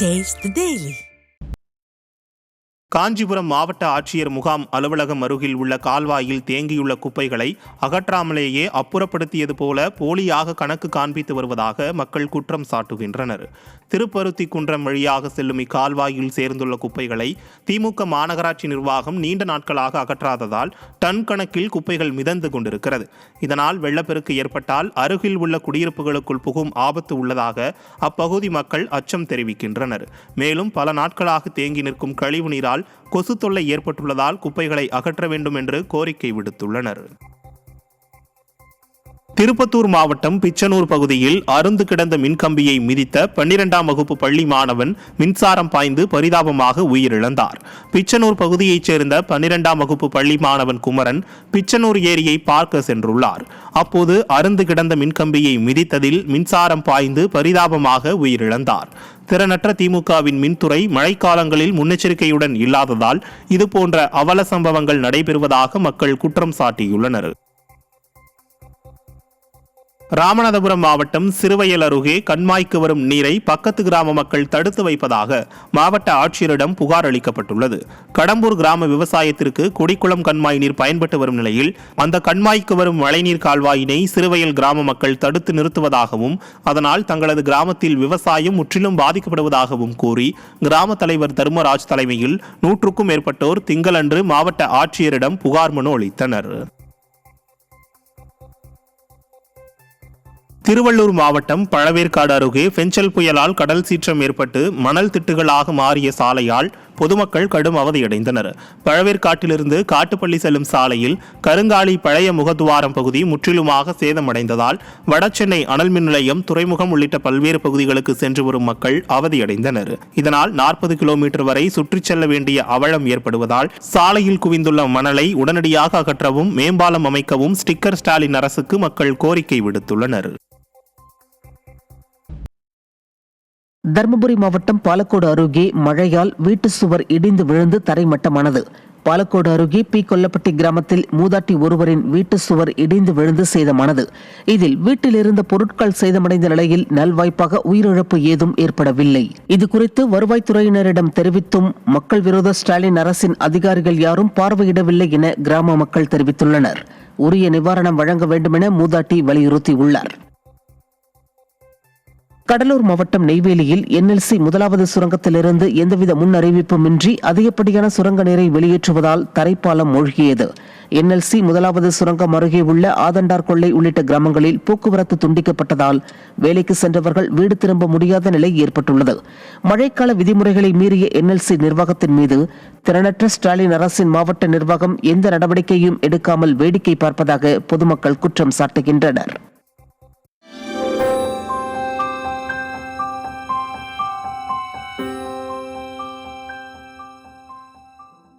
Taste the Daily. Kanchipuram மாவட்ட ஆட்சியர் முகாம் அலுவலகம் அருகில் உள்ள கால்வாயில் தேங்கியுள்ள குப்பைகளை அகற்றாமலேயே அப்புறப்படுத்தியது போல போலியாக கணக்கு காண்பித்து வருவதாக மக்கள் குற்றம் சாட்டுகின்றனர். திருப்பருத்தி குன்றம் வழியாக செல்லும் இக்கால்வாயில் சேர்ந்துள்ள குப்பைகளை திமுக மாநகராட்சி நிர்வாகம் நீண்ட நாட்களாக அகற்றாததால் டன் கணக்கில் குப்பைகள் மிதந்து கொண்டிருக்கிறது. இதனால் வெள்ளப்பெருக்கு ஏற்பட்டால் அருகில் உள்ள குடியிருப்புகளுக்குள் புகும் ஆபத்து உள்ளதாக அப்பகுதி மக்கள் அச்சம் தெரிவிக்கின்றனர். மேலும் பல நாட்களாக தேங்கி நிற்கும் கழிவு நீரால் கொசு தொல்லை ஏற்பட்டுள்ளதால் குப்பைகளை அகற்ற வேண்டும் என்று கோரிக்கை விடுத்துள்ளனர். திருப்பத்தூர் மாவட்டம் பிச்சனூர் பகுதியில் அருந்து கிடந்த மின்கம்பியை மிதித்த 12ஆம் வகுப்பு பள்ளி மாணவன் மின்சாரம் பாய்ந்து பரிதாபமாக உயிரிழந்தார். பிச்சனூர் பகுதியைச் சேர்ந்த 12ஆம் வகுப்பு பள்ளி மாணவன் குமரன் பிச்சனூர் ஏரியை பார்க்க சென்றுள்ளார். அப்போது அருந்து கிடந்த மின்கம்பியை மிதித்ததில் மின்சாரம் பாய்ந்து பரிதாபமாக உயிரிழந்தார். திறனற்ற திமுகவின் மின்துறை மழைக்காலங்களில் முன்னெச்சரிக்கையுடன் இல்லாததால் இதுபோன்ற அவல சம்பவங்கள் நடைபெறுவதாக மக்கள் குற்றம் சாட்டியுள்ளனர். ராமநாதபுரம் மாவட்டம் சிறுவயல் அருகே கண்மாய்க்கு வரும் நீரை பக்கத்து கிராம மக்கள் தடுத்து வைப்பதாக மாவட்ட ஆட்சியரிடம் புகார் அளிக்கப்பட்டுள்ளது. கடம்பூர் கிராம விவசாயத்திற்கு கொடிக்குளம் கண்மாய் நீர் பயன்பட்டு வரும் நிலையில் அந்த கண்மாய்க்கு வரும் மழைநீர் கால்வாயினை சிறுவயல் கிராம மக்கள் தடுத்து நிறுத்துவதாகவும் அதனால் தங்களது கிராமத்தில் விவசாயம் முற்றிலும் பாதிக்கப்படுவதாகவும் கூறி கிராம தலைவர் தர்மராஜ் தலைமையில் 100க்கும் மேற்பட்டோர் திங்களன்று மாவட்ட ஆட்சியரிடம் புகார் மனு அளித்தனர். திருவள்ளூர் மாவட்டம் பழவேற்காடு அருகே பெஞ்சல் புயலால் கடல் சீற்றம் ஏற்பட்டு மணல் திட்டுகளாக மாறிய சாலையால் பொதுமக்கள் கடும் அவதியடைந்தனர். பழவேற்காட்டிலிருந்து காட்டுப்பள்ளி செல்லும் சாலையில் கருங்காலி பழைய முகத்துவாரம் பகுதி முற்றிலுமாக சேதமடைந்ததால் வடசென்னை அனல் மின் நிலையம், துறைமுகம் உள்ளிட்ட பல்வேறு பகுதிகளுக்கு சென்று வரும் மக்கள் அவதியடைந்தனர். இதனால் 40 கிலோமீட்டர் வரை சுற்றிச் செல்ல வேண்டிய அவலம் ஏற்படுவதால் சாலையில் குவிந்துள்ள மணலை உடனடியாக அகற்றவும் மேம்பாலம் அமைக்கவும் ஸ்டிக்கர் ஸ்டாலின் அரசுக்கு மக்கள் கோரிக்கை விடுத்துள்ளனர். தர்மபுரி மாவட்டம் பாலக்கோடு அருகே மழையால் வீட்டு சுவர் இடிந்து விழுந்து தரைமட்டமானது. பாலக்கோடு அருகே பி கொல்லப்பட்டி கிராமத்தில் மூதாட்டி ஒருவரின் வீட்டு சுவர் இடிந்து விழுந்து சேதமானது. இதில் வீட்டில் இருந்த பொருட்கள் சேதமடைந்த நிலையில் நல்வாய்ப்பாக உயிரிழப்பு ஏதும் ஏற்படவில்லை. இதுகுறித்து வருவாய்த்துறையினரிடம் தெரிவித்தும் மக்கள் விரோத ஸ்டாலின் அரசின் அதிகாரிகள் யாரும் பார்வையிடவில்லை என கிராம மக்கள் தெரிவித்துள்ளனர். உரிய நிவாரணம் வழங்க வேண்டும் என மூதாட்டி வலியுறுத்தியுள்ளார். கடலூர் மாவட்டம் நெய்வேலியில் NLC முதலாவது சுரங்கத்திலிருந்து எந்தவித முன் அறிவிப்புமின்றி அதிகப்படியான சுரங்க நீரை வெளியேற்றுவதால் தரைப்பாலம் மூழ்கியது. NLC முதலாவது சுரங்கம் அருகே உள்ள ஆதண்டார் கொள்ளை உள்ளிட்ட கிராமங்களில் போக்குவரத்து துண்டிக்கப்பட்டதால் வேலைக்கு சென்றவர்கள் வீடு திரும்ப முடியாத நிலை ஏற்பட்டுள்ளது. மழைக்கால விதிமுறைகளை மீறிய NLC நிர்வாகத்தின் மீது திறனற்ற ஸ்டாலின் அரசின் மாவட்ட நிர்வாகம் எந்த நடவடிக்கையும் எடுக்காமல் வேடிக்கை பார்ப்பதாக பொதுமக்கள் குற்றம் சாட்டுகின்றனர்.